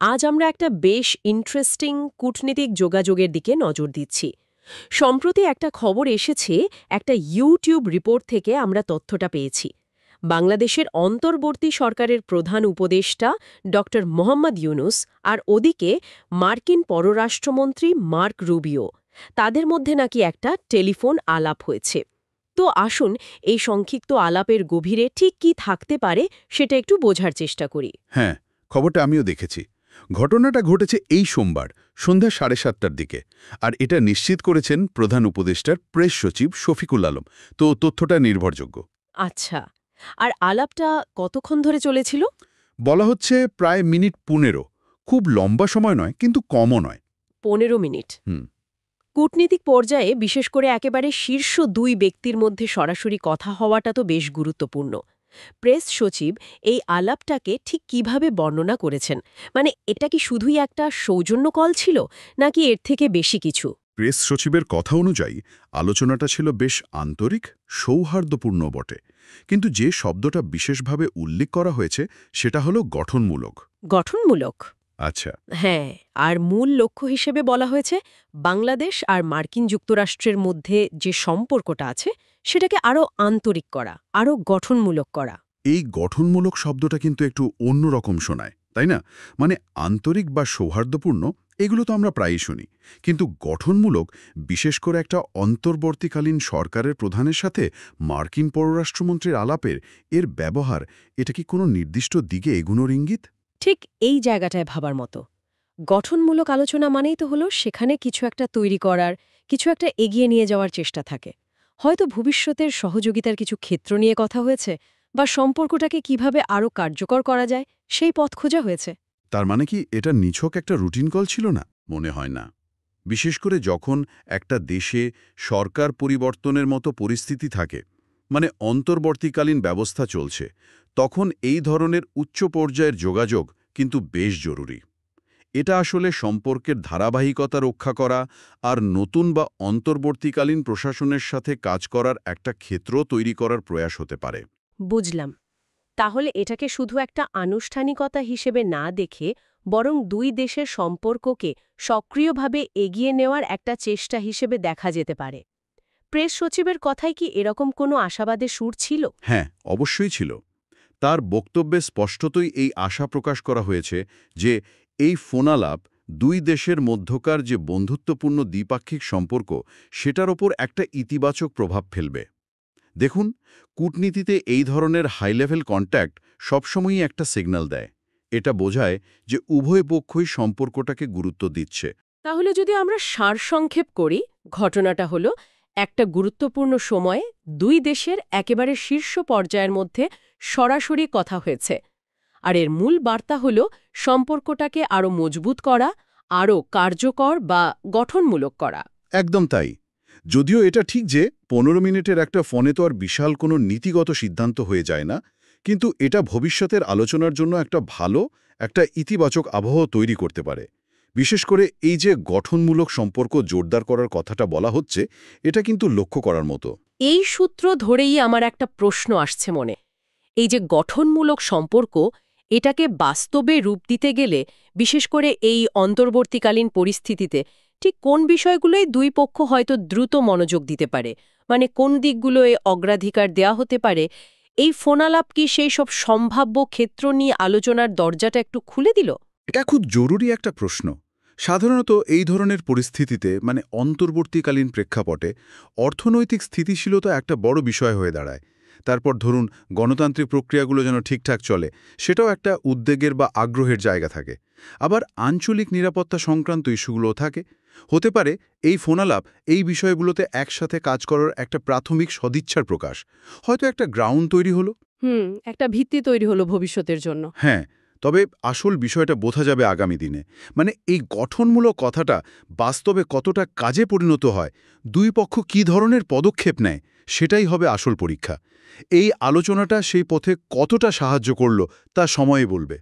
আজ আমরা একটা বেশ ইন্টারেস্টিং কূটনীতিক যোগাযোগের দিকে নজর দিচ্ছি। সম্প্রতি একটা খবর এসেছে, একটা ইউটিউব রিপোর্ট থেকে আমরা তথ্যটা পেয়েছি। বাংলাদেশের অন্তর্বর্তী সরকারের প্রধান উপদেষ্টা ড মোহাম্মদ ইউনুস আর ওদিকে মার্কিন পররাষ্ট্রমন্ত্রী মার্ক রুবিও, তাদের মধ্যে নাকি একটা টেলিফোন আলাপ হয়েছে। তো আসুন এই সংক্ষিপ্ত আলাপের গভীরে ঠিক কি থাকতে পারে সেটা একটু বোঝার চেষ্টা করি। হ্যাঁ, খবরটা আমিও দেখেছি। ঘটনাটা ঘটেছে এই সোমবার সন্ধ্যা 7:30টার দিকে। আর এটা নিশ্চিত করেছেন প্রধান উপদেষ্টার প্রেস সচিব শফিকুল আলম। তো তথ্যটা নির্ভরযোগ্য। আচ্ছা, আর আলাপটা কতক্ষণ ধরে চলেছিল? বলা হচ্ছে প্রায় মিনিট 15। খুব লম্বা সময় নয়, কিন্তু কমও নয়। 15 মিনিট। হুম। কূটনীতিক পর্যায়ে বিশেষ করে একেবারে শীর্ষ দুই ব্যক্তির মধ্যে সরাসরি কথা হওয়াটা তো বেশ গুরুত্বপূর্ণ। প্রেস সচিব এই আলাপটাকে ঠিক কিভাবে বর্ণনা করেছেন? মানে এটা কি শুধুই একটা সৌজন্য কল ছিল, নাকি এর থেকে বেশি কিছু? প্রেস সচিবের কথা অনুযায়ী আলোচনাটা ছিল বেশ আন্তরিক, সৌহার্দ্যপূর্ণ বটে। কিন্তু যে শব্দটা বিশেষভাবে উল্লেখ করা হয়েছে সেটা হলো গঠনমূলক। গঠনমূলক? আচ্ছা। হ্যাঁ, আর মূল লক্ষ্য হিসেবে বলা হয়েছে বাংলাদেশ আর মার্কিন যুক্তরাষ্ট্রের মধ্যে যে সম্পর্কটা আছে সেটাকে আরও আন্তরিক করা, আরও গঠনমূলক করা। এই গঠনমূলক শব্দটা কিন্তু একটু অন্যরকম শোনায়, তাই না? মানে আন্তরিক বা সৌহার্দ্যপূর্ণ এগুলো তো আমরা প্রায়ই শুনি, কিন্তু গঠনমূলক, বিশেষ করে একটা অন্তর্বর্তীকালীন সরকারের প্রধানের সাথে মার্কিন পররাষ্ট্রমন্ত্রীর আলাপের এর ব্যবহার, এটা কি কোনো নির্দিষ্ট দিকে এগুনোর ইঙ্গিত? ঠিক এই জায়গাটায় ভাবার মতো। গঠনমূলক আলোচনা মানেই তো হলো সেখানে কিছু একটা তৈরি করার, কিছু একটা এগিয়ে নিয়ে যাওয়ার চেষ্টা থাকে। হয়তো ভবিষ্যতের সহযোগিতার কিছু ক্ষেত্র নিয়ে কথা হয়েছে, বা সম্পর্কটাকে কিভাবে আরও কার্যকর করা যায় সেই পথ খোঁজা হয়েছে। তার মানে কি এটা নিছক একটা রুটিন কল ছিল না? মনে হয় না। বিশেষ করে যখন একটা দেশে সরকার পরিবর্তনের মতো পরিস্থিতি থাকে, মানে অন্তর্বর্তীকালীন ব্যবস্থা চলছে, তখন এই ধরনের উচ্চ পর্যায়ের যোগাযোগ কিন্তু বেশ জরুরি। এটা আসলে সম্পর্কের ধারাবাহিকতা রক্ষা করা আর নতুন বা অন্তর্বর্তীকালীন প্রশাসনের সাথে কাজ করার একটা ক্ষেত্র তৈরি করার প্রয়াস হতে পারে। বুঝলাম। তাহলে এটাকে শুধু একটা আনুষ্ঠানিকতা হিসেবে না দেখে বরং দুই দেশের সম্পর্ককে সক্রিয়ভাবে এগিয়ে নেওয়ার একটা চেষ্টা হিসেবে দেখা যেতে পারে। প্রেস সচিবের কথায় কি এরকম কোনো আশাবাদের সুর ছিল? হ্যাঁ, অবশ্যই ছিল। তার বক্তব্যে স্পষ্টতই এই আশা প্রকাশ করা হয়েছে যে এই ফোনালাপ দুই দেশের মধ্যকার যে বন্ধুত্বপূর্ণ দ্বিপাক্ষিক সম্পর্ক, সেটার ওপর একটা ইতিবাচক প্রভাব ফেলবে। দেখুন, কূটনীতিতে এই ধরনের হাই লেভেল কন্ট্যাক্ট সবসময়ই একটা সিগন্যাল দেয়। এটা বোঝায় যে উভয় পক্ষই সম্পর্কটাকে গুরুত্ব দিচ্ছে। তাহলে যদি আমরা সারসংক্ষেপ করি, ঘটনাটা হলো একটা গুরুত্বপূর্ণ সময়ে দুই দেশের একেবারে শীর্ষ পর্যায়ের মধ্যে সরাসরি কথা হয়েছে। আর এর মূল বার্তা হলো সম্পর্কটাকে আরও মজবুত করা, আরও কার্যকর বা গঠনমূলক করা। একদম তাই। যদিও এটা ঠিক যে 15 মিনিটের একটা ফোনে তো আর বিশাল কোনো নীতিগত সিদ্ধান্ত হয়ে যায় না, কিন্তু এটা ভবিষ্যতের আলোচনার জন্য একটা ইতিবাচক আবহাওয়া তৈরি করতে পারে। বিশেষ করে এই যে গঠনমূলক সম্পর্ক জোরদার করার কথাটা বলা হচ্ছে, এটা কিন্তু লক্ষ্য করার মতো। এই সূত্র ধরেই আমার একটা প্রশ্ন আসছে মনে। এই যে গঠনমূলক সম্পর্ক, এটাকে বাস্তবে রূপ দিতে গেলে বিশেষ করে এই অন্তর্বর্তীকালীন পরিস্থিতিতে ঠিক কোন বিষয়গুলোই দুই পক্ষ হয়তো দ্রুত মনোযোগ দিতে পারে, মানে কোন দিকগুলোয় অগ্রাধিকার দেয়া হতে পারে? এই ফোনালাপ কি সেই সব সম্ভাব্য ক্ষেত্র নিয়ে আলোচনার দরজাটা একটু খুলে দিল? এটা খুব জরুরি একটা প্রশ্ন। সাধারণত এই ধরনের পরিস্থিতিতে, মানে অন্তর্বর্তীকালীন প্রেক্ষাপটে, অর্থনৈতিক স্থিতিশীলতা একটা বড় বিষয় হয়ে দাঁড়ায়। তারপর ধরুন, গণতান্ত্রিক প্রক্রিয়াগুলো যেন ঠিকঠাক চলে, সেটাও একটা উদ্বেগের বা আগ্রহের জায়গা থাকে। আবার আঞ্চলিক নিরাপত্তা সংক্রান্ত ইস্যুগুলোও থাকে। হতে পারে এই ফোনালাপ এই বিষয়গুলোতে একসাথে কাজ করার একটা প্রাথমিক সদিচ্ছার প্রকাশ। হয়তো একটা গ্রাউন্ড তৈরি হলো। একটা ভিত্তি তৈরি হলো ভবিষ্যতের জন্য। হ্যাঁ, তবে আসল বিষয়টা বোঝা যাবে আগামী দিনে। মানে এই গঠনমূলক কথাটা বাস্তবে কতটা কাজে পরিণত হয়, দুই পক্ষ কী ধরনের পদক্ষেপ নেয়, সেটাই হবে আসল পরীক্ষা। এই আলোচনাটা সেই পথে কতটা সাহায্য করল তা সময়ে বলবে।